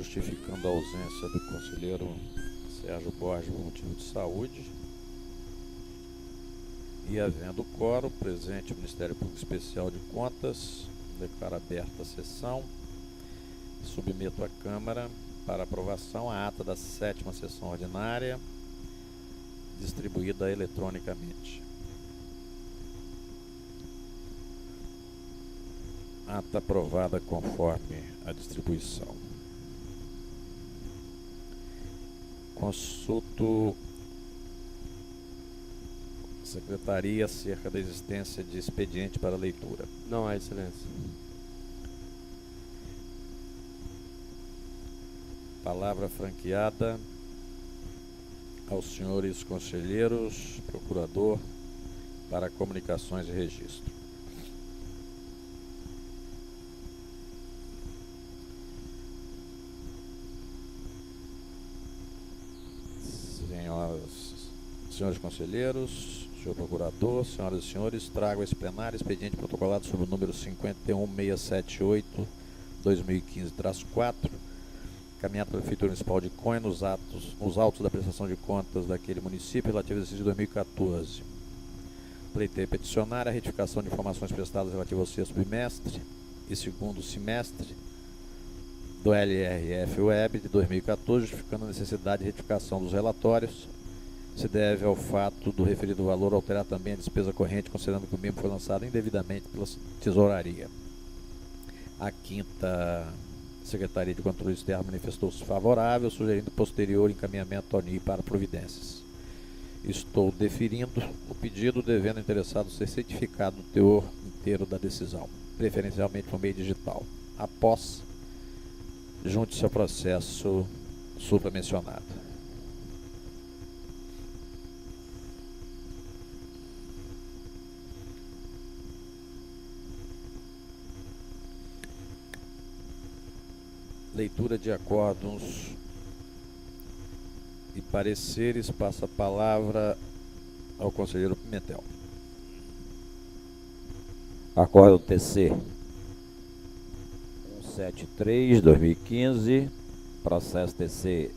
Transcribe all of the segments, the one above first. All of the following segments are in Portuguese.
justificando a ausência do conselheiro Sérgio Borges por motivo de saúde. E havendo quórum presente o Ministério Público Especial de Contas, declaro aberta a sessão e submeto à Câmara para aprovação a ata da 7ª sessão ordinária, distribuída eletronicamente. Ata aprovada conforme a distribuição. Consulto Secretaria acerca da existência de expediente para leitura. Não há, Excelência. Palavra franqueada aos senhores conselheiros, procurador para comunicações e registro. Senhores conselheiros, senhor procurador, senhoras e senhores, trago a esse plenário expediente protocolado sob o número 51678-2015-4, caminhado pela Prefeitura Municipal de Conha nos autos da prestação de contas daquele município relativo ao exercício de 2014. Pleiteio peticionário a retificação de informações prestadas relativas ao sexto bimestre e segundo semestre do LRF Web de 2014, justificando a necessidade de retificação dos relatórios. Se deve ao fato do referido valor alterar também a despesa corrente, considerando que o mesmo foi lançado indevidamente pela tesouraria. A 5ª Secretaria de Controle Externo manifestou-se favorável, sugerindo posterior encaminhamento ao NI para providências. Estou deferindo o pedido, devendo o interessado ser certificado o teor inteiro da decisão, preferencialmente por meio digital. Após, junte-se ao processo supramencionado. Leitura de acordos e pareceres. Passa a palavra ao conselheiro Pimentel. Acórdão TC 173/2015, processo TC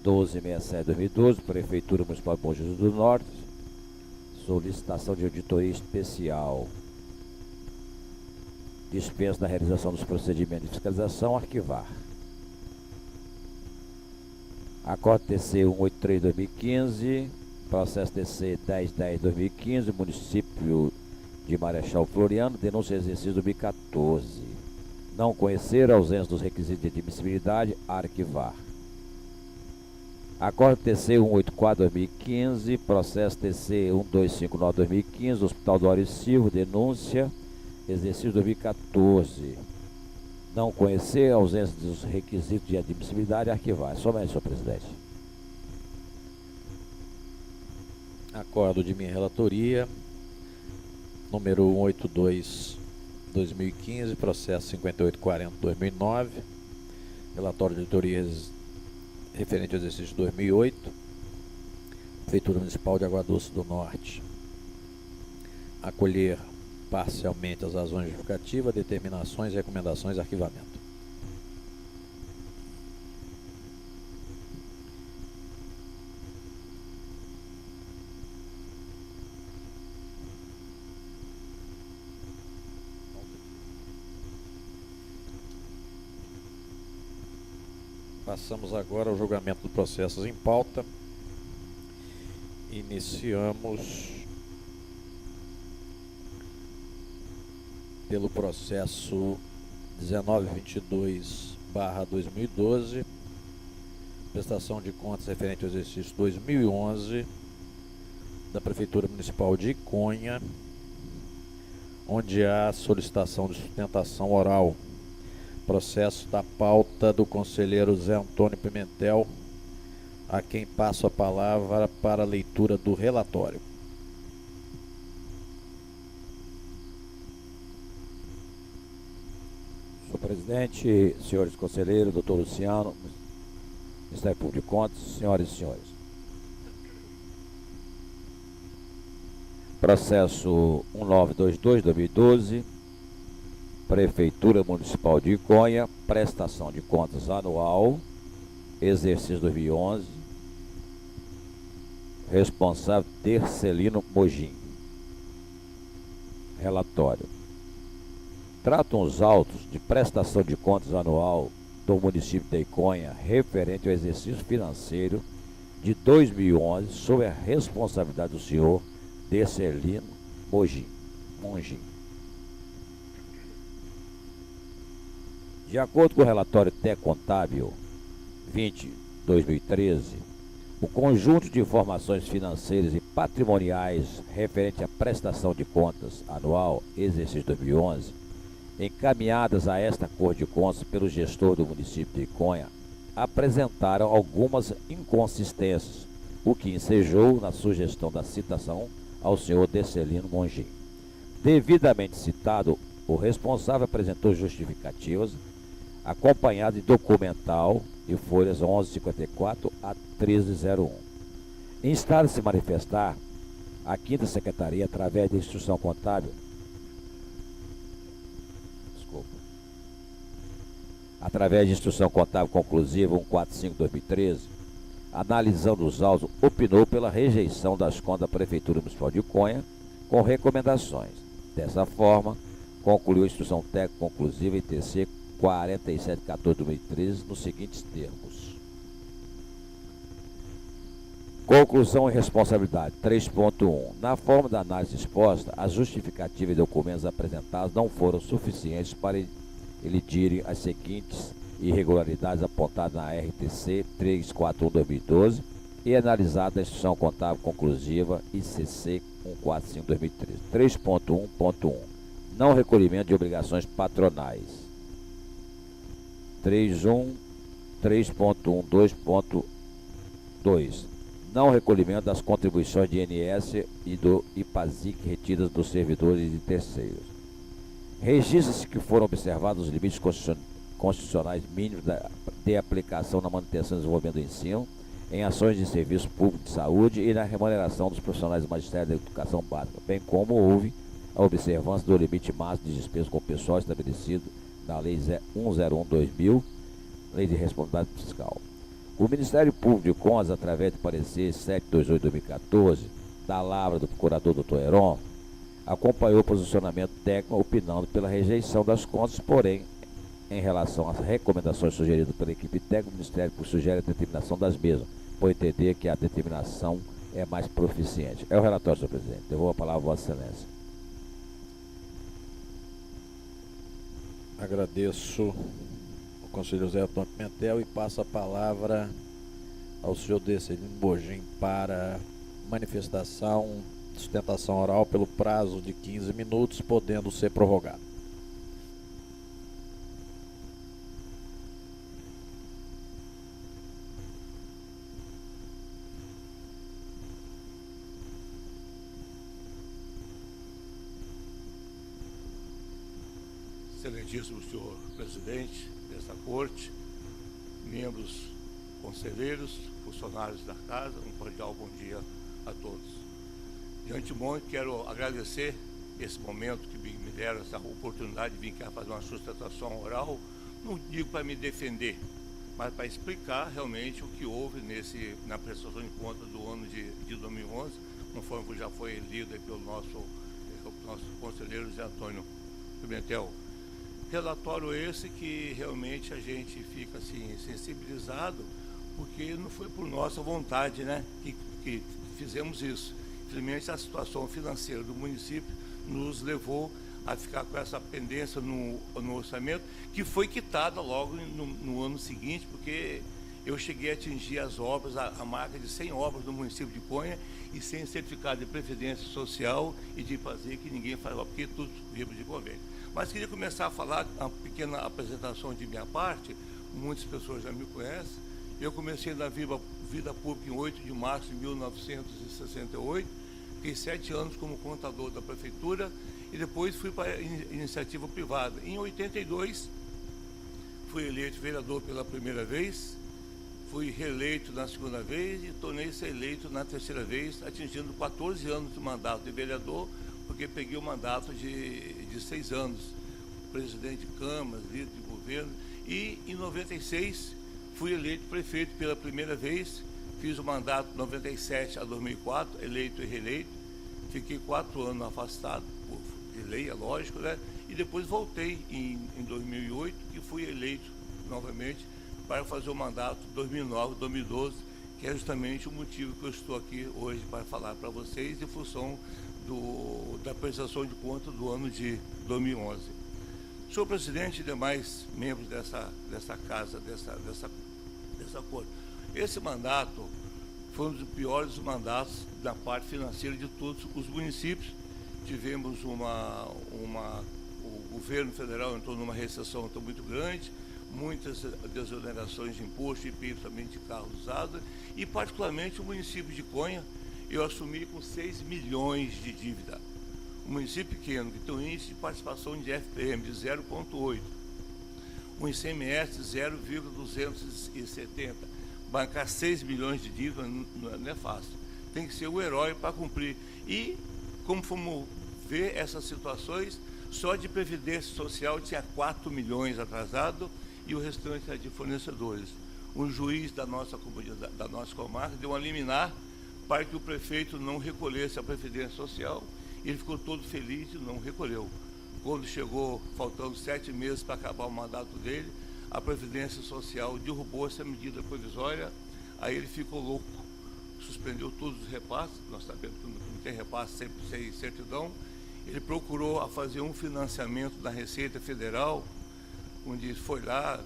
1267/2012, Prefeitura Municipal de Bom Jesus do Norte, solicitação de auditoria especial, dispensa da realização dos procedimentos de fiscalização, arquivar. Acórdão TC 183/2015, processo TC 1010/2015, município de Marechal Floriano, denúncia de exercício 2014. Não conhecer a ausência dos requisitos de admissibilidade, arquivar. Acórdão TC 184/2015, processo TC 1259/2015, Hospital do Óleo Silva, denúncia exercício 2014. Não conhecer a ausência dos requisitos de admissibilidade, arquivar. Somente, senhor presidente. Acordo de minha relatoria, número 182/2015, processo 5840/2009, relatório de auditorias referente ao exercício 2008, Prefeitura Municipal de Água Doce do Norte. Acolher parcialmente as razões justificativas, determinações, recomendações e arquivamento. Passamos agora ao julgamento dos processos em pauta. Iniciamos pelo processo 1922/2012, prestação de contas referente ao exercício 2011 da Prefeitura Municipal de Conha, onde há solicitação de sustentação oral. Processo da pauta do conselheiro Zé Antônio Pimentel, a quem passo a palavra para a leitura do relatório. Senhor presidente, senhores conselheiros, doutor Luciano, Ministério Público de Contas, senhoras e senhores. Processo 1922/2012, Prefeitura Municipal de Iconha, prestação de contas anual, exercício 2011, responsável Tercelino Mogim. Relatório. Tratam os autos de prestação de contas anual do município de Iconha referente ao exercício financeiro de 2011 sob a responsabilidade do senhor Tercelino Mogim. De acordo com o relatório técnico-contábil 20/2013, o conjunto de informações financeiras e patrimoniais referente à prestação de contas anual, exercício 2011, encaminhadas a esta Corte de Contas pelo gestor do município de Iconha, apresentaram algumas inconsistências, o que ensejou na sugestão da citação ao senhor Tercelino Mogim. Devidamente citado, o responsável apresentou justificativas, acompanhado de documental e folhas 1154 a 1301. Instada se manifestar a 5ª Secretaria, através da Instrução Contábil, através de Instrução Contábil Conclusiva 145/2013, analisando os autos, opinou pela rejeição das contas da Prefeitura Municipal de Iconha com recomendações. Dessa forma, concluiu a Instrução Técnica Conclusiva em TC 47/14/2013 nos seguintes termos. Conclusão e responsabilidade 3.1. Na forma da análise exposta, as justificativas e documentos apresentados não foram suficientes para elidirem as seguintes irregularidades apontadas na RTC 341/2012 e analisadas na Instrução Contábil Conclusiva ICC 145/2013. 3.1.1. Não recolhimento de obrigações patronais. 3.1.2.2. Não recolhimento das contribuições de INS e do IPAZIC retidas dos servidores e de terceiros. Registra-se que foram observados os limites constitucionais mínimos de aplicação na manutenção e desenvolvimento do ensino, em ações de serviço público de saúde e na remuneração dos profissionais do magistério da educação básica, bem como houve a observância do limite máximo de despesas com pessoal estabelecido na Lei 101/2000, Lei de Responsabilidade Fiscal. O Ministério Público de Contas, através do parecer 728/2014, da lavra do procurador Dr. Heron, acompanhou o posicionamento técnico, opinando pela rejeição das contas, porém, em relação às recomendações sugeridas pela equipe técnica, o Ministério Público sugere a determinação das mesmas, por entender que a determinação é mais proficiente. É o relatório, senhor presidente. Devolvo a palavra a Vossa Excelência. Agradeço ao conselheiro José Antônio Pimentel e passo a palavra ao senhor Tercelino Mogim para manifestação de sustentação oral pelo prazo de 15 minutos, podendo ser prorrogado. Excelentíssimo senhor presidente desta corte, membros conselheiros, funcionários da casa, um cordial bom dia a todos. De antemão, quero agradecer esse momento que me deram, essa oportunidade de vir cá fazer uma sustentação oral, não digo para me defender, mas para explicar realmente o que houve na prestação de contas do ano de 2011, conforme já foi lido aí pelo nosso conselheiro Zé Antônio Pimentel. Relatório esse que realmente a gente fica assim sensibilizado, porque não foi por nossa vontade, né, que fizemos isso. Infelizmente a situação financeira do município nos levou a ficar com essa pendência no orçamento, que foi quitada logo no ano seguinte, porque eu cheguei a atingir as obras, a marca de 100 obras no município de Iconha, e sem certificado de previdência social e de fazer que ninguém faz, porque tudo vive de convênio. Mas queria começar a falar, uma pequena apresentação de minha parte, muitas pessoas já me conhecem. Eu comecei na vida pública em 8 de março de 1968, fiquei 7 anos como contador da prefeitura e depois fui para a iniciativa privada. Em 82, fui eleito vereador pela primeira vez, fui reeleito na segunda vez e tornei-se eleito na terceira vez, atingindo 14 anos de mandato de vereador, porque peguei o mandato de 6 anos. presidente de câmara, líder de governo, e em 96 fui eleito prefeito pela primeira vez, fiz o mandato de 97 a 2004, eleito e reeleito, fiquei 4 anos afastado, de lei, é lógico, né? E depois voltei em 2008, que fui eleito novamente para fazer o mandato 2009-2012, que é justamente o motivo que eu estou aqui hoje para falar para vocês em função da prestação de contas do ano de 2011. Senhor presidente e demais membros dessa casa, dessa corte, esse mandato foi um dos piores mandatos da parte financeira de todos os municípios. Tivemos o governo federal entrou numa recessão muito grande, muitas desonerações de imposto e principalmente de carro usado, e particularmente o município de Conha, eu assumi com 6 milhões de dívida. Um município pequeno, que tem um índice de participação de FPM de 0,8, um ICMS de 0,270. Bancar 6 milhões de dívida não é fácil. Tem que ser o herói para cumprir. E, como fomos ver essas situações, só de Previdência Social tinha 4 milhões atrasado e o restante era de fornecedores. Um juiz da nossa comunidade, da nossa comarca, deu uma liminar para que o prefeito não recolhesse a Previdência Social. Ele ficou todo feliz e não recolheu. Quando chegou, faltando 7 meses para acabar o mandato dele, a Previdência Social derrubou essa medida provisória, aí ele ficou louco, suspendeu todos os repasses, nós sabemos que não tem repasse sempre sem certidão. Ele procurou a fazer um financiamento da Receita Federal, onde foi lá,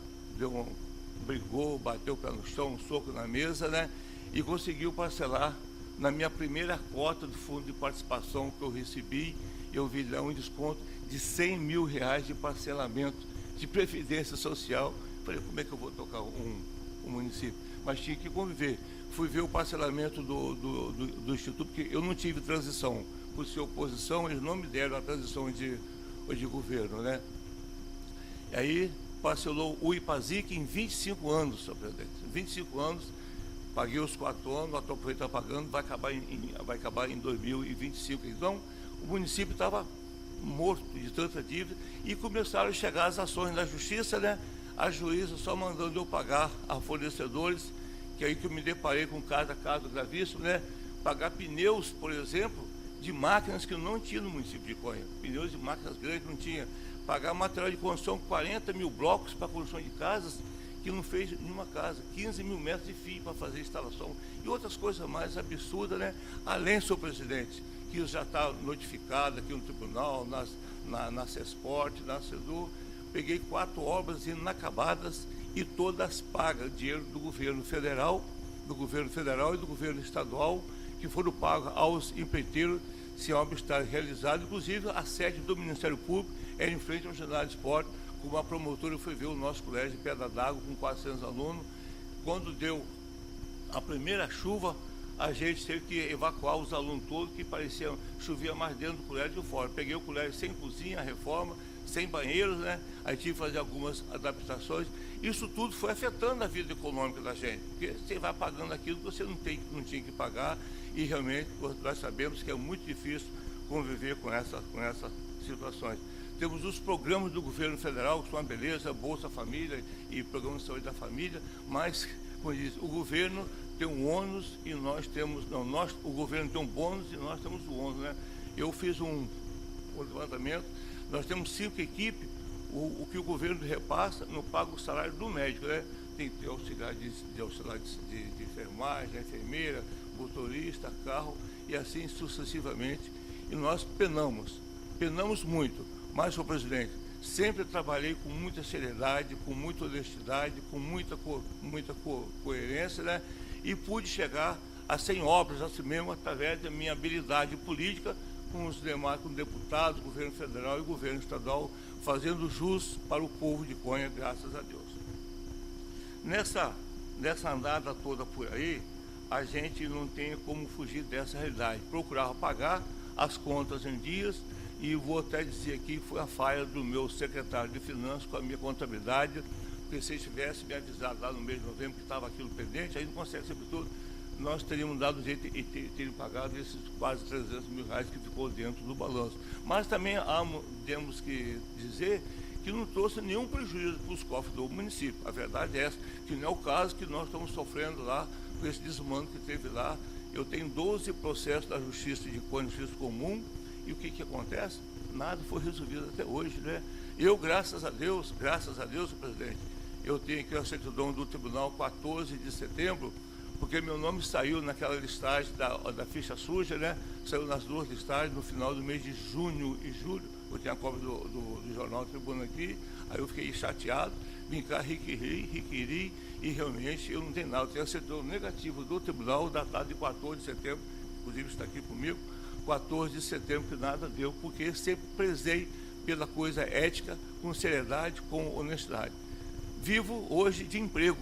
brigou, bateu o pé no chão, um soco na mesa, né? E conseguiu parcelar na minha primeira cota do fundo de participação que eu recebi. Eu vi lá um desconto de R$100 mil de parcelamento de Previdência Social. Falei, como é que eu vou tocar um município? Mas tinha que conviver. Fui ver o parcelamento do Instituto, porque eu não tive transição. Por ser oposição, eles não me deram a transição de governo, né? E aí parcelou o IPAZIC em 25 anos, senhor presidente. 25 anos, paguei os 4 anos, a prefeitura está pagando, vai acabar em 2025. Então, o município estava morto de tanta dívida e começaram a chegar as ações da justiça, né? A juíza só mandando eu pagar a fornecedores, que é aí que eu me deparei com cada caso gravíssimo, né? Pagar pneus, por exemplo, de máquinas que eu não tinha no município de Conha. Pneus de máquinas grandes não tinha. Pagar material de construção, 40 mil blocos para construção de casas, que não fez nenhuma casa. 15 mil metros de fio para fazer instalação. E outras coisas mais absurdas, né? Além, senhor presidente, que isso já está notificado aqui no tribunal, na CESPORT, na CEDU. Peguei 4 obras inacabadas e todas pagas, dinheiro do governo federal e do governo estadual, que foram pagos aos empreiteiros se a obra está realizada. Inclusive, a sede do Ministério Público era em frente ao Ginásio de Esporte, como a promotora foi ver o nosso colégio de Pedra d'Água com 400 alunos. Quando deu a primeira chuva, a gente teve que evacuar os alunos todos, que parecia chovia mais dentro do colégio do que fora. Peguei o colégio sem cozinha, reforma, sem banheiros, né? Aí tive que fazer algumas adaptações. Isso tudo foi afetando a vida econômica da gente, porque você vai pagando aquilo que você não tinha que pagar, e realmente nós sabemos que é muito difícil conviver com essas situações. Temos os programas do governo federal, que são uma beleza, Bolsa Família e Programa de Saúde da Família, mas, como diz, o governo tem um ônus e nós temos, o governo tem um bônus e nós temos o ônus, né? Eu fiz um levantamento, nós temos 5 equipes, o que o governo repassa não paga o salário do médico, né? Tem que ter auxiliar de enfermagem, enfermeira, motorista, carro e assim sucessivamente. E nós penamos muito, mas, senhor presidente, sempre trabalhei com muita seriedade, com muita honestidade, com muita coerência, né? E pude chegar a 100 obras assim mesmo, através da minha habilidade política, com os demais, com deputados, governo federal e governo estadual, fazendo jus para o povo de Conha, graças a Deus. Nessa andada toda por aí, a gente não tem como fugir dessa realidade. Procurava pagar as contas em dias, e vou até dizer aqui que foi a falha do meu secretário de Finanças com a minha contabilidade, porque se ele tivesse me avisado lá no mês de novembro que estava aquilo pendente, aí não consegue sempre tudo, nós teríamos dado jeito e teríamos pagado esses quase 300 mil reais que ficou dentro do balanço. Mas também temos que dizer que não trouxe nenhum prejuízo para os cofres do município. A verdade é essa, que não é o caso que nós estamos sofrendo lá, com esse desmando que teve lá. Eu tenho 12 processos da Justiça de Cônia, Justiça Comum, e o que acontece? Nada foi resolvido até hoje, né? Eu, graças a Deus, presidente, eu tenho aqui a certidão do Tribunal 14 de setembro, porque meu nome saiu naquela listagem da ficha suja, né? Saiu nas duas listagens no final do mês de junho e julho. Eu tenho a cópia do Jornal Tribuna aqui, aí eu fiquei chateado, vim cá, requeri, e realmente eu não tenho nada. Eu tenho a certidão negativa do Tribunal, datado de 14 de setembro, inclusive está aqui comigo, 14 de setembro, que nada deu, porque sempre prezei pela coisa ética, com seriedade, com honestidade. Vivo hoje de emprego,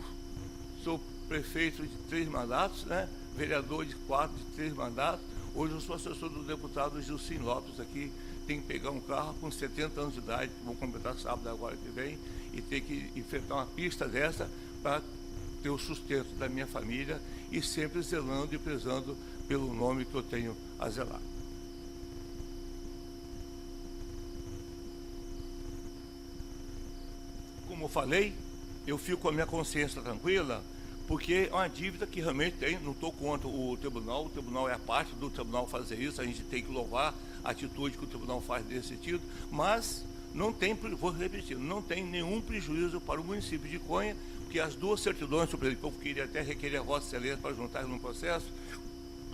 sou prefeito de 3 mandatos, né? Vereador de 3 mandatos, hoje eu sou assessor do deputado Gilcim Lopes aqui, tenho que pegar um carro com 70 anos de idade, vou completar sábado agora que vem, e ter que enfrentar uma pista dessa para ter o sustento da minha família e sempre zelando e prezando pelo nome que eu tenho a zelar. Como eu falei, eu fico com a minha consciência tranquila, porque é uma dívida que realmente tem, não estou contra o tribunal é a parte do tribunal fazer isso, a gente tem que louvar a atitude que o tribunal faz nesse sentido, mas não tem, vou repetir, não tem nenhum prejuízo para o município de Conha, porque as duas certidões, que eu queria até requerer a Vossa Excelência para juntar no processo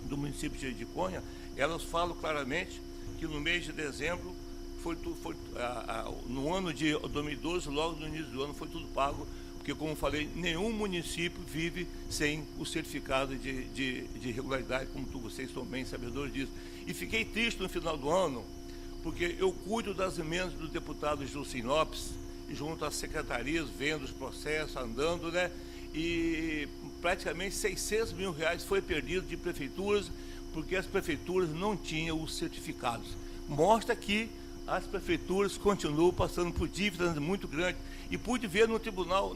do município de Conha, elas falam claramente que no mês de dezembro, no ano de 2012, logo no início do ano, foi tudo pago, porque, como falei, nenhum município vive sem o certificado de regularidade, como vocês são bem sabedores disso. E fiquei triste no final do ano, porque eu cuido das emendas do deputado Gilcim Lopes, junto às secretarias, vendo os processos, andando, né? E praticamente 600 mil reais foi perdido de prefeituras, porque as prefeituras não tinham os certificados. Mostra que as prefeituras continuam passando por dívidas muito grandes. E pude ver no tribunal,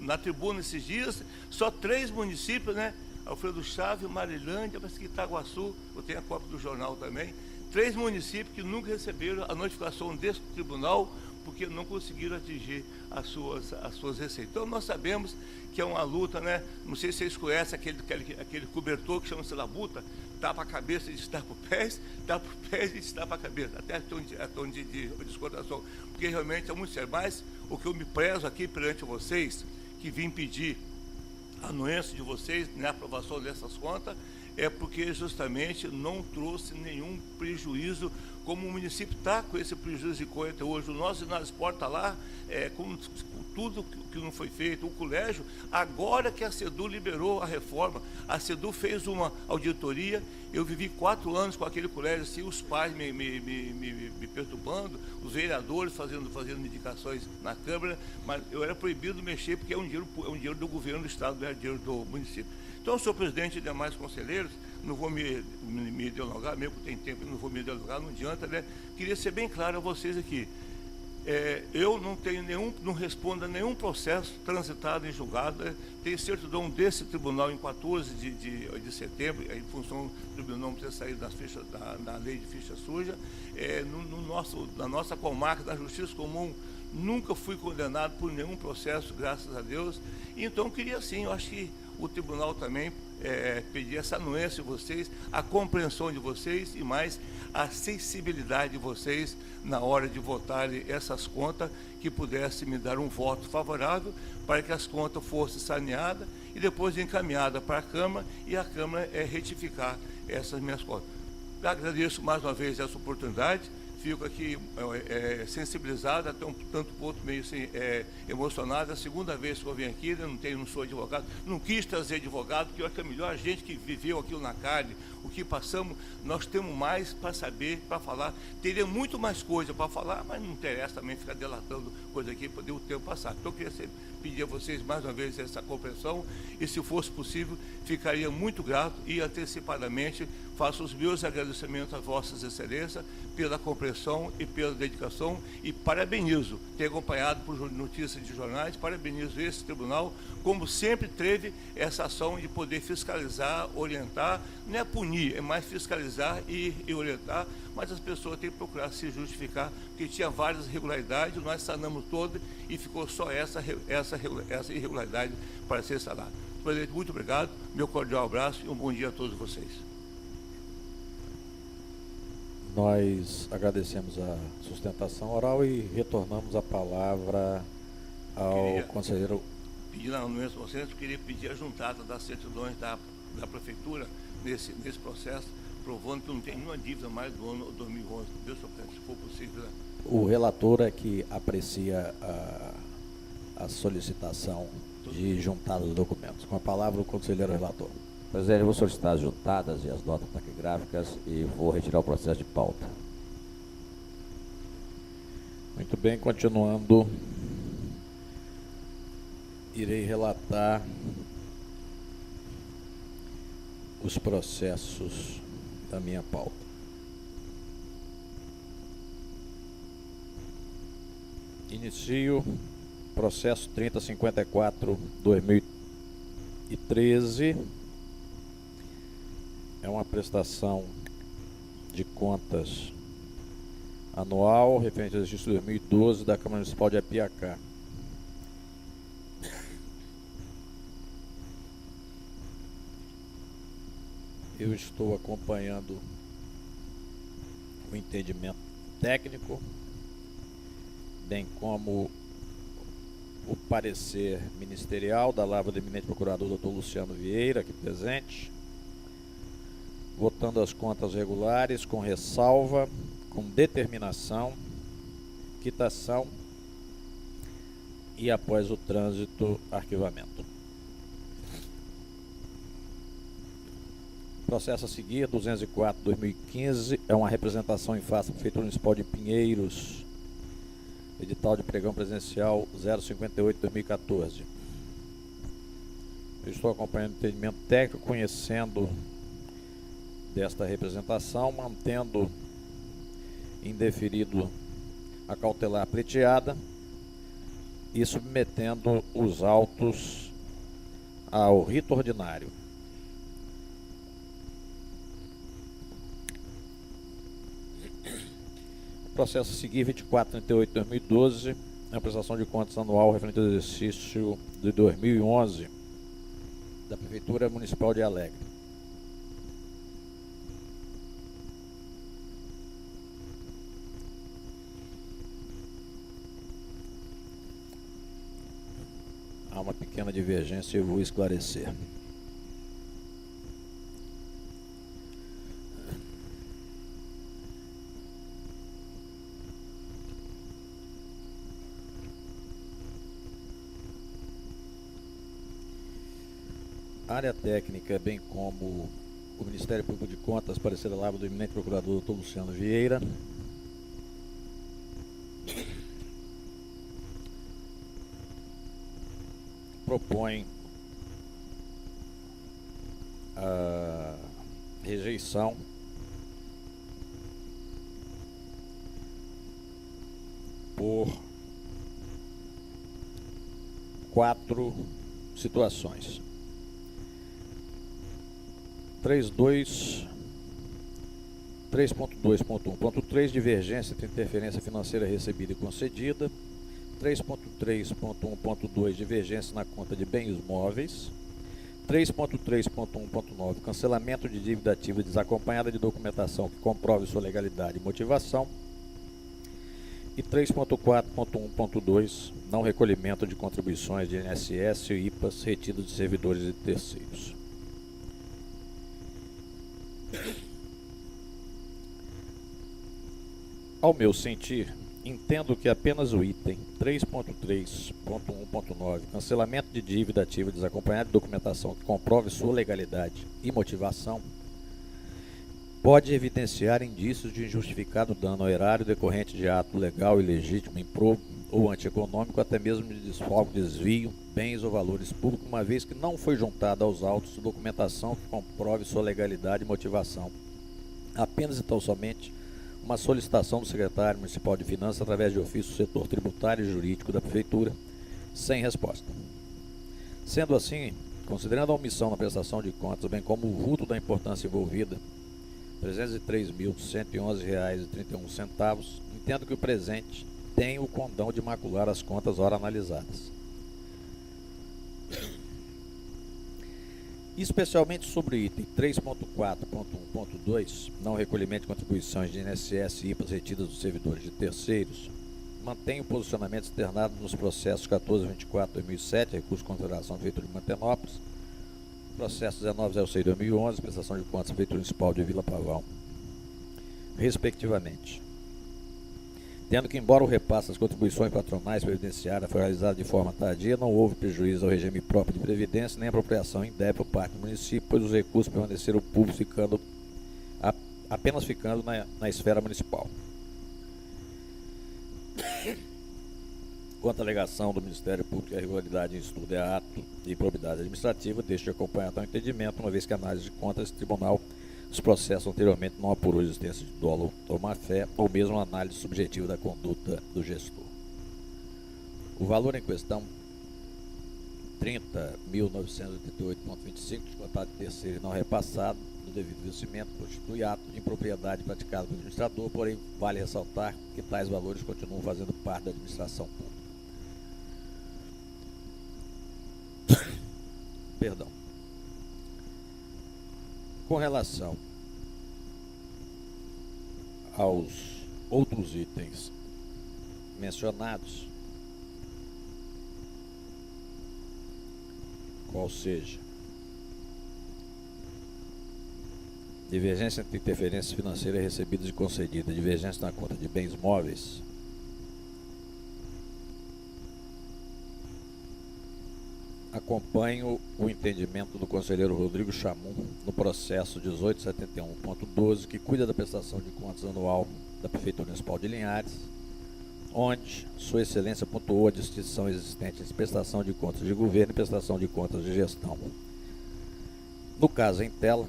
na tribuna esses dias, só 3 municípios, né? Alfredo Chaves, Marilândia, parece que Itaguaçu, eu tenho a cópia do jornal também, 3 municípios que nunca receberam a notificação desse tribunal, porque não conseguiram atingir as suas receitas. Então nós sabemos que é uma luta, né? Não sei se vocês conhecem aquele cobertor que chama-se labuta, tapa a cabeça e destapa os pés, tapa os pés e destapa a cabeça, até tom de descontração, porque realmente é muito sério. Mas o que eu me prezo aqui perante vocês, que vim pedir a anuência de vocês na aprovação dessas contas, é porque justamente não trouxe nenhum prejuízo, como o município está com esse prejuízo de Conha até hoje. O nosso ginásio esporte está lá, com tudo que não foi feito. O colégio, agora que a SEDU liberou a reforma, a SEDU fez uma auditoria, eu vivi 4 anos com aquele colégio, assim, os pais me perturbando, os vereadores fazendo indicações na Câmara, mas eu era proibido mexer, porque é um dinheiro do governo do Estado, não é dinheiro do município. Então, senhor presidente e demais conselheiros, não vou me delongar, mesmo que tem tempo, não vou me delongar, não adianta, né? Queria ser bem claro a vocês aqui. Eu não tenho não respondo a nenhum processo transitado em julgado, né? Tenho certidão desse tribunal em 14 de setembro, em função do tribunal ter saído das fichas, da lei de ficha suja. Na nossa comarca, da Justiça Comum, nunca fui condenado por nenhum processo, graças a Deus. Então, queria sim, eu acho que o tribunal também pedir essa anuência de vocês, a compreensão de vocês e mais a sensibilidade de vocês na hora de votarem essas contas, que pudesse me dar um voto favorável para que as contas fossem saneadas e depois encaminhadas para a Câmara e a Câmara retificar essas minhas contas. Agradeço mais uma vez essa oportunidade. Fico aqui sensibilizado, até tanto ponto meio assim, emocionado. É a segunda vez que eu venho aqui, não sou advogado, não quis trazer advogado, porque eu acho que é melhor a gente que viveu aquilo na carne, o que passamos, nós temos mais para saber, para falar. Teria muito mais coisa para falar, mas não interessa também ficar delatando coisa aqui, poder o tempo passar. Então eu queria pedir a vocês mais uma vez essa compreensão, e se fosse possível, ficaria muito grato e antecipadamente faço os meus agradecimentos a Vossas Excelências pela compreensão e pela dedicação e parabenizo, ter acompanhado por notícias de jornais, parabenizo esse tribunal, como sempre teve essa ação de poder fiscalizar, orientar, não é punir, é mais fiscalizar e orientar, mas as pessoas têm que procurar se justificar, porque tinha várias irregularidades, nós sanamos todas e ficou só essa irregularidade para ser sanada. Presidente, muito obrigado, meu cordial abraço e um bom dia a todos vocês. Nós agradecemos a sustentação oral e retornamos a palavra ao conselheiro. Pedir no mesmo processo, queria pedir a juntada das certidões da prefeitura nesse processo, provando que não tem nenhuma dívida mais do ano 2011. Deus, se for possível. Né? O relator é que aprecia a solicitação de juntada dos documentos. Com a palavra, o conselheiro relator. Presidente, eu vou solicitar as juntadas e as notas taquigráficas e vou retirar o processo de pauta. Muito bem, continuando, irei relatar os processos da minha pauta. Inicio processo 3054/2013. É uma prestação de contas anual referente ao exercício 2012 da Câmara Municipal de Apiacá. Eu estou acompanhando o entendimento técnico, bem como o parecer ministerial da lavra do eminente procurador Dr. Luciano Vieira, aqui presente, votando as contas regulares com ressalva, com determinação, quitação e, após o trânsito, arquivamento. Processo a seguir, 204/2015, é uma representação em face da Prefeitura Municipal de Pinheiros, edital de pregão presidencial 058/2014. Eu estou acompanhando o entendimento técnico, conhecendo desta representação, mantendo indeferido a cautelar pleiteada e submetendo os autos ao rito ordinário. Processo a seguir, 2438/2012, a prestação de contas anual referente ao exercício de 2011 da Prefeitura Municipal de Alegre. Há uma pequena divergência e eu vou esclarecer. A área técnica, bem como o Ministério Público de Contas, parecer da lavra do eminente procurador Dr. Luciano Vieira, propõe a rejeição por 4 situações. 3.2.1.3, divergência entre interferência financeira recebida e concedida. 3.3.1.2, divergência na conta de bens móveis. 3.3.1.9, cancelamento de dívida ativa desacompanhada de documentação que comprove sua legalidade e motivação. E 3.4.1.2, não recolhimento de contribuições de INSS e IPAs retidos de servidores e terceiros. Ao meu sentir, entendo que apenas o item 3.3.1.9, cancelamento de dívida ativa desacompanhada de documentação que comprove sua legalidade e motivação, pode evidenciar indícios de injustificado dano ao erário decorrente de ato legal, ilegítimo, improbo ou antieconômico, até mesmo de desfalco, desvio, bens ou valores públicos, uma vez que não foi juntada aos autos documentação que comprove sua legalidade e motivação, apenas e tão somente uma solicitação do secretário municipal de Finanças através de ofício do setor tributário e jurídico da Prefeitura, sem resposta. Sendo assim, considerando a omissão na prestação de contas, bem como o vulto da importância envolvida, R$ 303.111,31, entendo que o presente tem o condão de macular as contas ora analisadas. Especialmente sobre o item 3.4.1.2, não recolhimento de contribuições de INSS e IPAs retidas dos servidores de terceiros, mantenho o posicionamento externado nos processos 1424/2007, recurso de consideração da Prefeitura de Mantenópolis, processo 1906/2011, prestação de contas da Prefeitura Municipal de Vila Pavão, respectivamente. Tendo que, embora o repasse das contribuições patronais previdenciárias foi realizado de forma tardia, não houve prejuízo ao regime próprio de previdência nem apropriação indébita por parte do município, pois os recursos permaneceram públicos, apenas ficando na esfera municipal. Quanto à alegação do Ministério Público, a irregularidade em estudo é ato de improbidade administrativa, deixo de acompanhar tal entendimento, uma vez que a análise de contas desse tribunal, os processos anteriormente não apurou a existência de dolo ou má-fé, ou mesmo uma análise subjetiva da conduta do gestor. O valor em questão, R$ 30.988,25, descontado de terceiro e não repassado, do devido vencimento, constitui ato de impropriedade praticado pelo administrador, porém vale ressaltar que tais valores continuam fazendo parte da administração pública. Perdão. Com relação aos outros itens mencionados, qual seja divergência entre interferências financeiras recebidas e concedidas, divergência na conta de bens móveis, acompanho o entendimento do conselheiro Rodrigo Chamum no processo 1871.12, que cuida da prestação de contas anual da Prefeitura Municipal de Linhares, onde Sua Excelência pontuou a distinção existente entre prestação de contas de governo e prestação de contas de gestão. No caso em tela,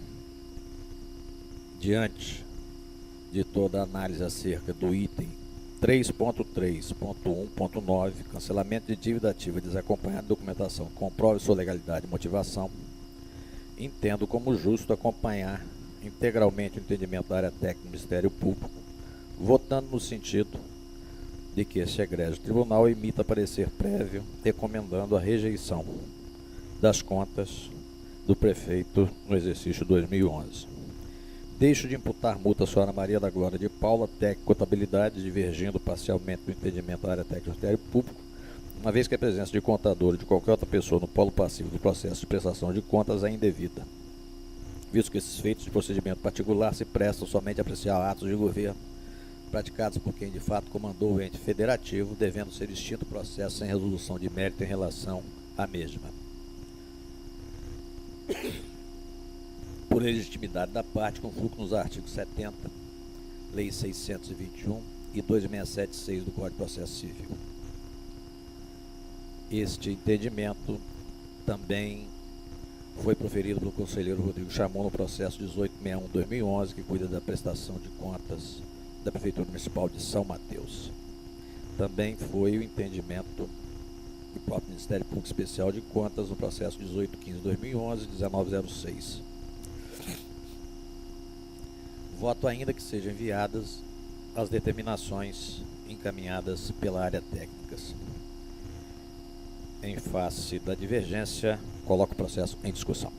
diante de toda a análise acerca do item 3.3.1.9, cancelamento de dívida ativa desacompanhada de documentação, comprove sua legalidade e motivação, entendo como justo acompanhar integralmente o entendimento da área técnica do Ministério Público, votando no sentido de que este egrégio tribunal emita parecer prévio, recomendando a rejeição das contas do prefeito no exercício 2011. Deixo de imputar multa à senhora Maria da Glória de Paula, técnico contabilidade, divergindo parcialmente do entendimento da área técnica do Ministério Público, uma vez que a presença de contador ou de qualquer outra pessoa no polo passivo do processo de prestação de contas é indevida, visto que esses feitos de procedimento particular se prestam somente a apreciar atos de governo praticados por quem de fato comandou o ente federativo, devendo ser extinto o processo sem resolução de mérito em relação à mesma. Por legitimidade da parte, confluo nos artigos 70, Lei 621 e 2676 do Código de Processo Civil. Este entendimento também foi proferido pelo conselheiro Rodrigo Chamon no processo 1861/2011, que cuida da prestação de contas da Prefeitura Municipal de São Mateus. Também foi o entendimento do próprio Ministério Público Especial de Contas no processo 1815/2011 e 1906. Voto ainda que sejam enviadas as determinações encaminhadas pela área técnica. Em face da divergência, coloco o processo em discussão.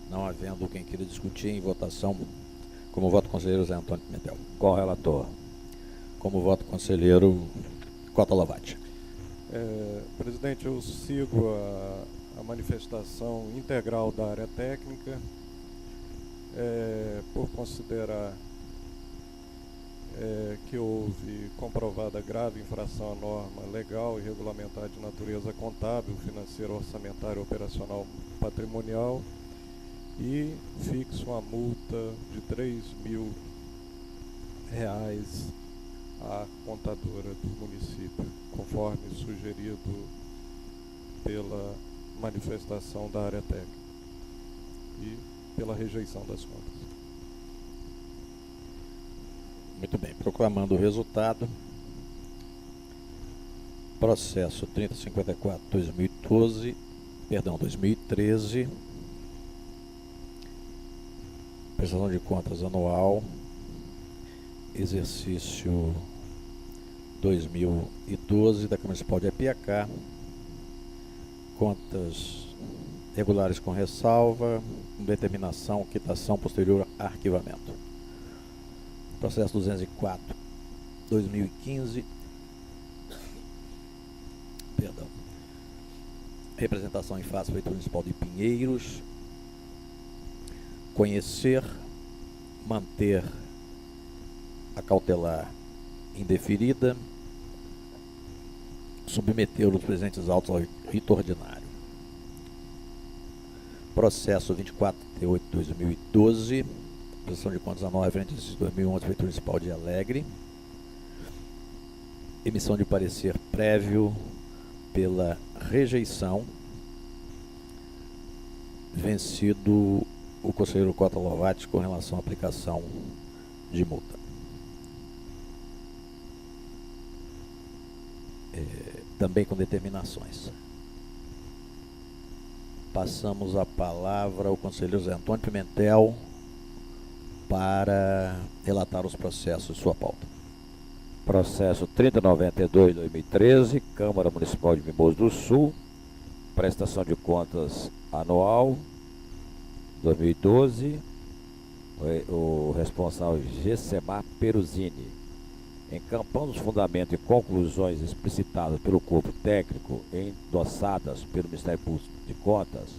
Não havendo quem queira discutir, em votação, como voto conselheiro Zé Antônio Pimentel. Com o relator. Como voto conselheiro Cota Lavati. Presidente, eu sigo a manifestação integral da área técnica, por considerar que houve comprovada grave infração à norma legal e regulamentar de natureza contábil, financeira, orçamentária, operacional, patrimonial, e fixo uma multa de R$3.000 à contadora do município, conforme sugerido pela manifestação da área técnica e pela rejeição das contas. Muito bem, proclamando o resultado. Processo 2013, prestação de contas anual, exercício 2012 da Câmara Municipal de Apiacá, contas regulares com ressalva, determinação, quitação posterior a arquivamento. Processo 204/2015, perdão. Representação em face da Prefeitura Municipal de Pinheiros. Conhecer, manter a cautelar indeferida, submeter os presentes autos ao rito ordinário. Processo 24/2012, prestação de contas anual referente ao exercício 2011, Prefeitura Municipal de Alegre. Emissão de parecer prévio pela rejeição, vencido o conselheiro Cota Lovati com relação à aplicação de multa. Também com determinações. Passamos a palavra ao conselheiro Zé Antônio Pimentel para relatar os processos de sua pauta. Processo 3092/2013, Câmara Municipal de Mimoso do Sul, prestação de contas anual 2012, o responsável Gessemar Peruzini. Encampando os fundamentos e conclusões explicitadas pelo corpo técnico e endossadas pelo Ministério Público de Contas,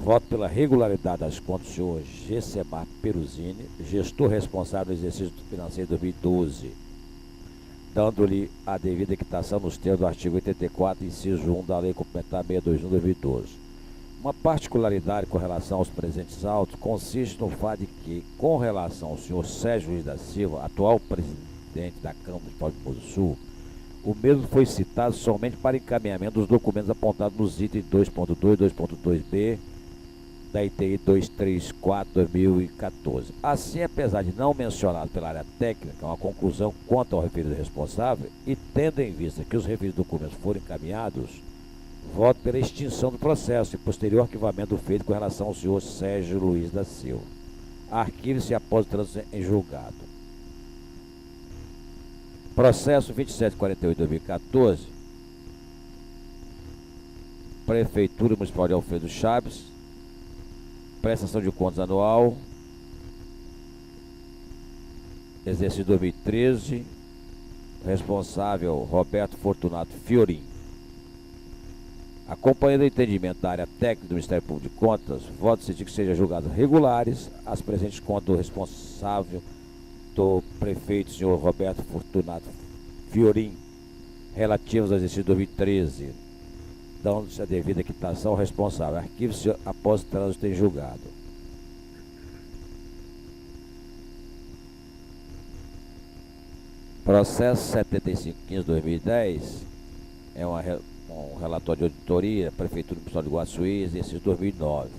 voto pela regularidade das contas do senhor Gessemar Peruzini, gestor responsável do exercício financeiro de 2012, dando-lhe a devida equitação nos termos do artigo 84, inciso 1 da Lei Complementar 621/2012. Uma particularidade com relação aos presentes autos consiste no fato de que, com relação ao senhor Sérgio Luiz da Silva, atual presidente da Câmara Municipal de Mimoso do Sul, o mesmo foi citado somente para encaminhamento dos documentos apontados nos itens 2.2 e 2.2b da ITI 234/2014. Assim, apesar de não mencionado pela área técnica uma conclusão quanto ao referido responsável, e tendo em vista que os referidos documentos foram encaminhados, voto pela extinção do processo e posterior arquivamento do feito com relação ao senhor Sérgio Luiz da Silva. Arquive-se após o trânsito em julgado. Processo 2748/2014, Prefeitura Municipal de Alfredo Chaves, prestação de contas anual, exercício 2013, responsável Roberto Fortunato Fiorim. Acompanhando o entendimento da área técnica do Ministério Público de Contas, voto decidir que sejam julgadas regulares as presentes contas do responsável do prefeito, senhor Roberto Fortunato Fiorim, relativos ao exercício 2013, dando-se a devida quitação ao responsável. Arquivo-se após o trânsito em julgado. Processo 7515/2010 é um relatório de auditoria, Prefeitura Municipal de Guaçuí, exercício 2009.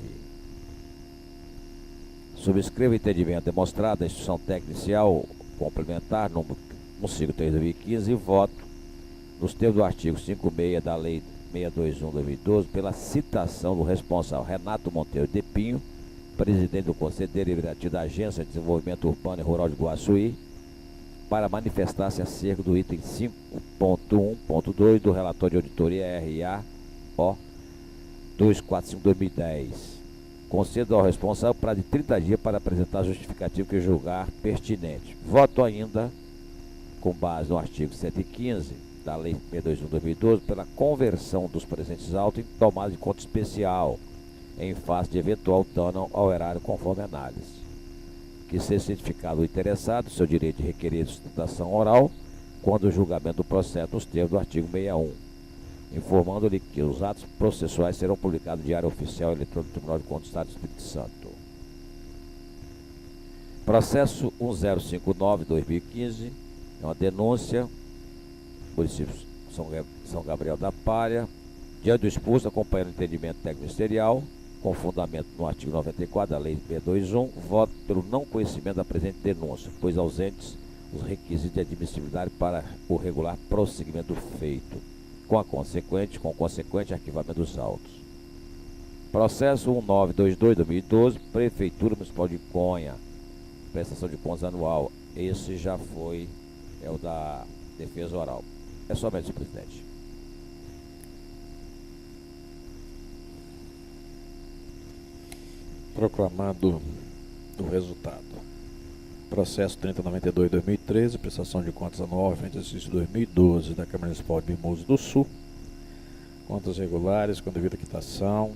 Subscreva o entendimento demonstrado da instituição técnica inicial complementar, número 153/2015, e voto, nos termos do artigo 56 da Lei 621/2012, pela citação do responsável Renato Monteiro de Pinho, presidente do Conselho Deliberativo da Agência de Desenvolvimento Urbano e Rural de Guaçuí, para manifestar-se acerca do item 5.1.2 do relatório de auditoria RA-O 245/2010. Concedo ao responsável prazo de 30 dias para apresentar a justificativa que julgar pertinente. Voto ainda, com base no artigo 115 da Lei 621/2012, pela conversão dos presentes autos em tomada de conta especial, em face de eventual dano ao erário conforme análise. Que seja certificado o interessado seu direito de requerer sustentação oral quando o julgamento do processo nos termos do artigo 61, informando-lhe que os atos processuais serão publicados no Diário Oficial Eletrônico do Tribunal de Contas do Estado do Espírito Santo. Processo 1059/2015, é uma denúncia, município São Gabriel da Palha, Diante do exposto, acompanhando o entendimento técnico ministerial, com fundamento no artigo 94 da Lei 621, voto pelo não conhecimento da presente denúncia, pois ausentes os requisitos de admissibilidade para o regular prosseguimento do feito, com consequente arquivamento dos autos. Processo 1922-2012, Prefeitura Municipal de Conha, prestação de contas anual. Esse já foi, é o da defesa oral. É somente, senhor presidente. Proclamado o resultado. Processo 3092-2013, prestação de contas anual referente ao exercício 2012 da Câmara Municipal de Mimoso do Sul. Contas regulares com devida quitação.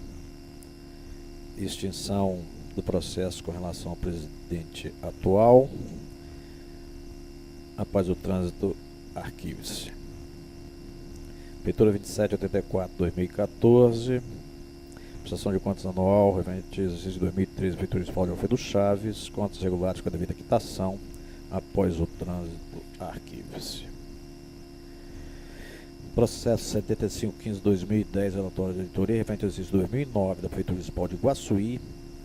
Extinção do processo com relação ao presidente atual. Após o trânsito, arquive-se. Feitura 2784-2014. Prestação de contas anual referente ao exercício 2013, Prefeitura Municipal de Alfredo Chaves. Contas regulares com a devida quitação. Após o trânsito, arquive-se. Processo 7515-2010, relatório de auditoria referente ao exercício 2009 da Prefeitura Municipal de Guaçuí.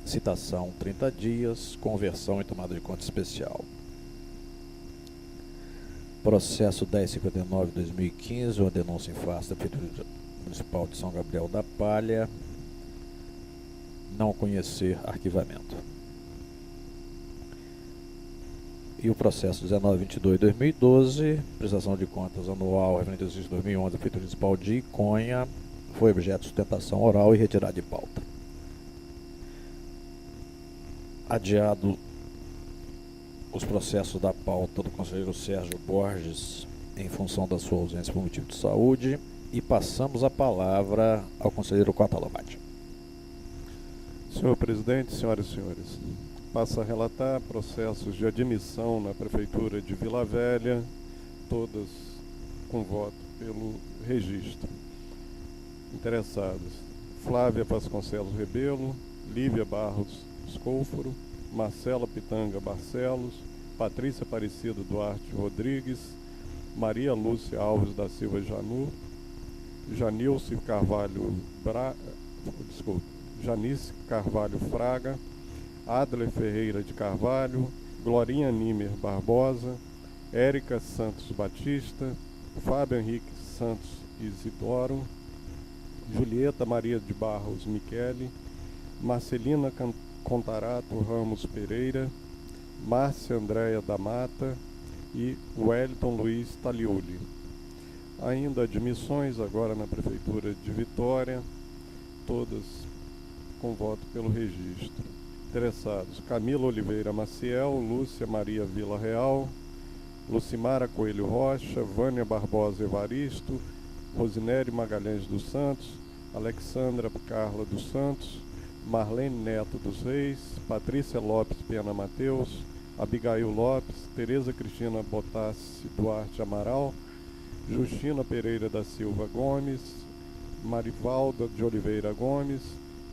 Citação 30 dias, conversão e tomada de conta especial. Processo 1059-2015, uma denúncia em face da Prefeitura Municipal de São Gabriel da Palha. Não conhecer arquivamento. E o processo 1922-2012, prestação de contas anual referente ao exercício 2011 da Prefeitura Municipal de Iconha, foi objeto de sustentação oral e retirada de pauta. Adiado os processos da pauta do conselheiro Sérgio Borges em função da sua ausência por motivo de saúde, e passamos a palavra ao conselheiro Cota Lombardi. Senhor presidente, senhoras e senhores, passo a relatar processos de admissão na Prefeitura de Vila Velha, todas com voto pelo registro. Interessados: Flávia Vasconcelos Rebelo, Lívia Barros Escóforo, Marcela Pitanga Barcelos, Patrícia Aparecida Duarte Rodrigues, Maria Lúcia Alves da Silva Janu, Janilce Carvalho Janice Carvalho Fraga, Adler Ferreira de Carvalho, Glorinha Nimer Barbosa, Érica Santos Batista, Fábio Henrique Santos Isidoro, Julieta Maria de Barros Michele, Marcelina Contarato Ramos Pereira, Márcia Andréia da Mata e Wellington Luiz Taliuli. Ainda admissões agora na Prefeitura de Vitória, todas com voto pelo registro. Interessados: Camila Oliveira Maciel, Lúcia Maria Vila Real, Lucimara Coelho Rocha, Vânia Barbosa Evaristo, Rosinere Magalhães dos Santos, Alexandra Carla dos Santos, Marlene Neto dos Reis, Patrícia Lopes Pena Mateus, Abigail Lopes, Tereza Cristina Botassi Duarte Amaral, Justina Pereira da Silva Gomes, Marivalda de Oliveira Gomes,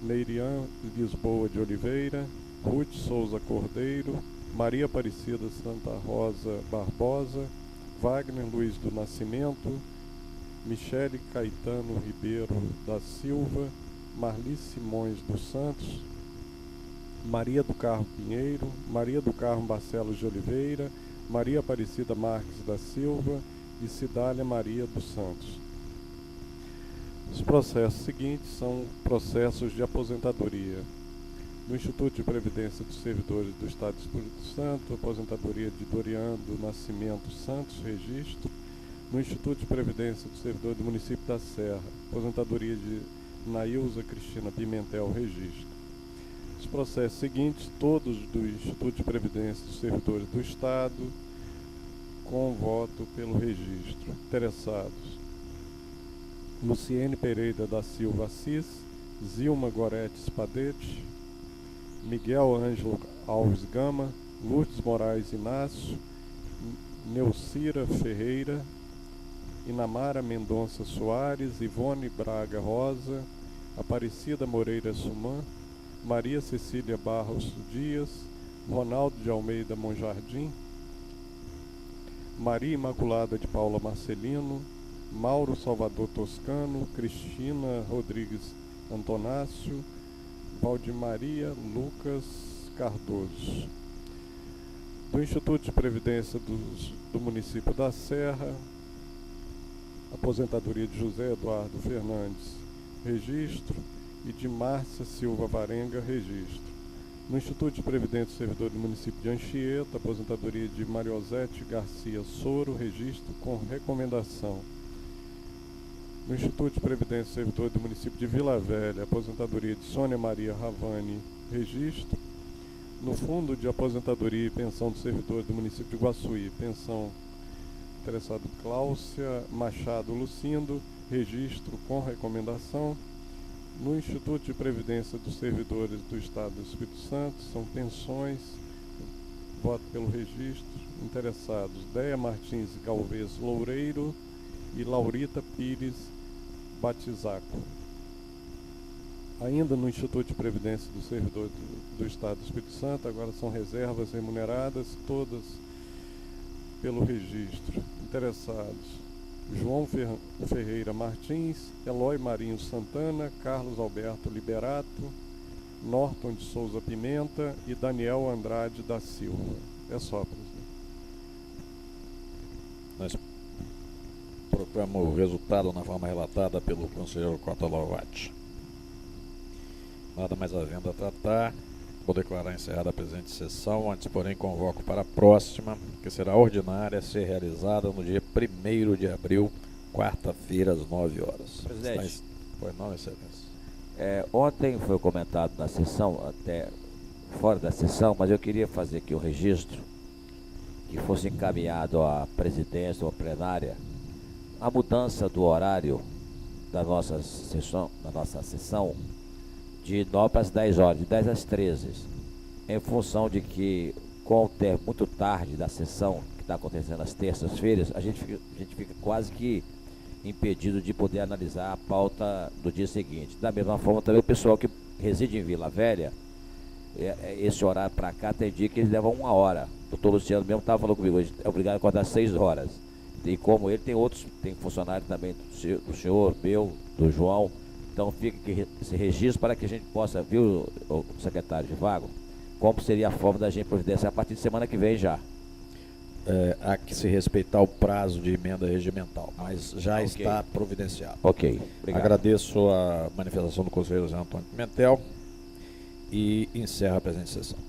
Neirian Lisboa de Oliveira, Ruth Souza Cordeiro, Maria Aparecida Santa Rosa Barbosa, Wagner Luiz do Nascimento, Michele Caetano Ribeiro da Silva, Marli Simões dos Santos, Maria do Carmo Pinheiro, Maria do Carmo Barcelos de Oliveira, Maria Aparecida Marques da Silva e Cidália Maria dos Santos. Os processos seguintes são processos de aposentadoria. No Instituto de Previdência dos Servidores do Estado do Espírito Santo, aposentadoria de Doriano do Nascimento Santos, registro. No Instituto de Previdência dos Servidores do Município da Serra, aposentadoria de Nailza Cristina Pimentel, registro. Os processos seguintes, todos do Instituto de Previdência dos Servidores do Estado, com voto pelo registro. Interessados: Luciene Pereira da Silva Assis, Zilma Goretti Spadete, Miguel Ângelo Alves Gama, Lourdes Moraes Inácio, Neucira Ferreira, Inamara Mendonça Soares, Ivone Braga Rosa, Aparecida Moreira Sumã, Maria Cecília Barros Dias, Ronaldo de Almeida Monjardim, Maria Imaculada de Paula Marcelino, Mauro Salvador Toscano, Cristina Rodrigues Antonácio, Valdimaria Lucas Cardoso. Do Instituto de Previdência do município da Serra, aposentadoria de José Eduardo Fernandes, registro, e de Márcia Silva Varenga, registro. No Instituto de Previdência do Servidor do município de Anchieta, aposentadoria de Mariosete Garcia Soro, registro com recomendação. No Instituto de Previdência do Servidor do município de Vila Velha, aposentadoria de Sônia Maria Ravani, registro. No Fundo de Aposentadoria e Pensão do Servidor do município de Guaçuí, pensão interessado Cláudia Machado Lucindo, registro com recomendação. No Instituto de Previdência dos Servidores do Estado do Espírito Santo, são pensões, voto pelo registro, interessados Déia Martins Galvez Loureiro e Laurita Pires Batizaco. Ainda no Instituto de Previdência do Servidor do Estado do Espírito Santo, agora são reservas remuneradas, todas pelo registro. Interessados João Ferreira Martins, Eloy Marinho Santana, Carlos Alberto Liberato, Norton de Souza Pimenta e Daniel Andrade da Silva. É só, presidente. Nós procuramos o resultado na forma relatada pelo conselheiro Cota Lovati. Nada mais havendo a tratar, vou declarar encerrada a presente sessão, antes porém convoco para a próxima, que será ordinária, a ser realizada no dia 1º de abril, quarta-feira, às 9 horas. Presidente. Pois não, excelência. Ontem foi comentado na sessão, até fora da sessão, mas eu queria fazer aqui o registro, que fosse encaminhado à presidência ou à plenária, a mudança do horário da nossa sessão de 9 às 10 horas, de 10 às 13, em função de que, com o tempo muito tarde da sessão, que está acontecendo às terças-feiras, a gente fica quase que impedido de poder analisar a pauta do dia seguinte. Da mesma forma, também o pessoal que reside em Vila Velha, esse horário para cá, tem dia que eles levam 1 hora. O doutor Luciano mesmo estava falando comigo, hoje é obrigado a acordar às 6 horas. E como ele, tem funcionário também do senhor, meu, do João. Então fica aqui esse registro para que a gente possa, viu, o secretário de Vago, como seria a forma da gente providenciar a partir de semana que vem já. Há que se respeitar o prazo de emenda regimental, mas já Ok. está providenciado. Ok, obrigado. Agradeço a manifestação do conselheiro José Antônio Pimentel e encerro a presente sessão.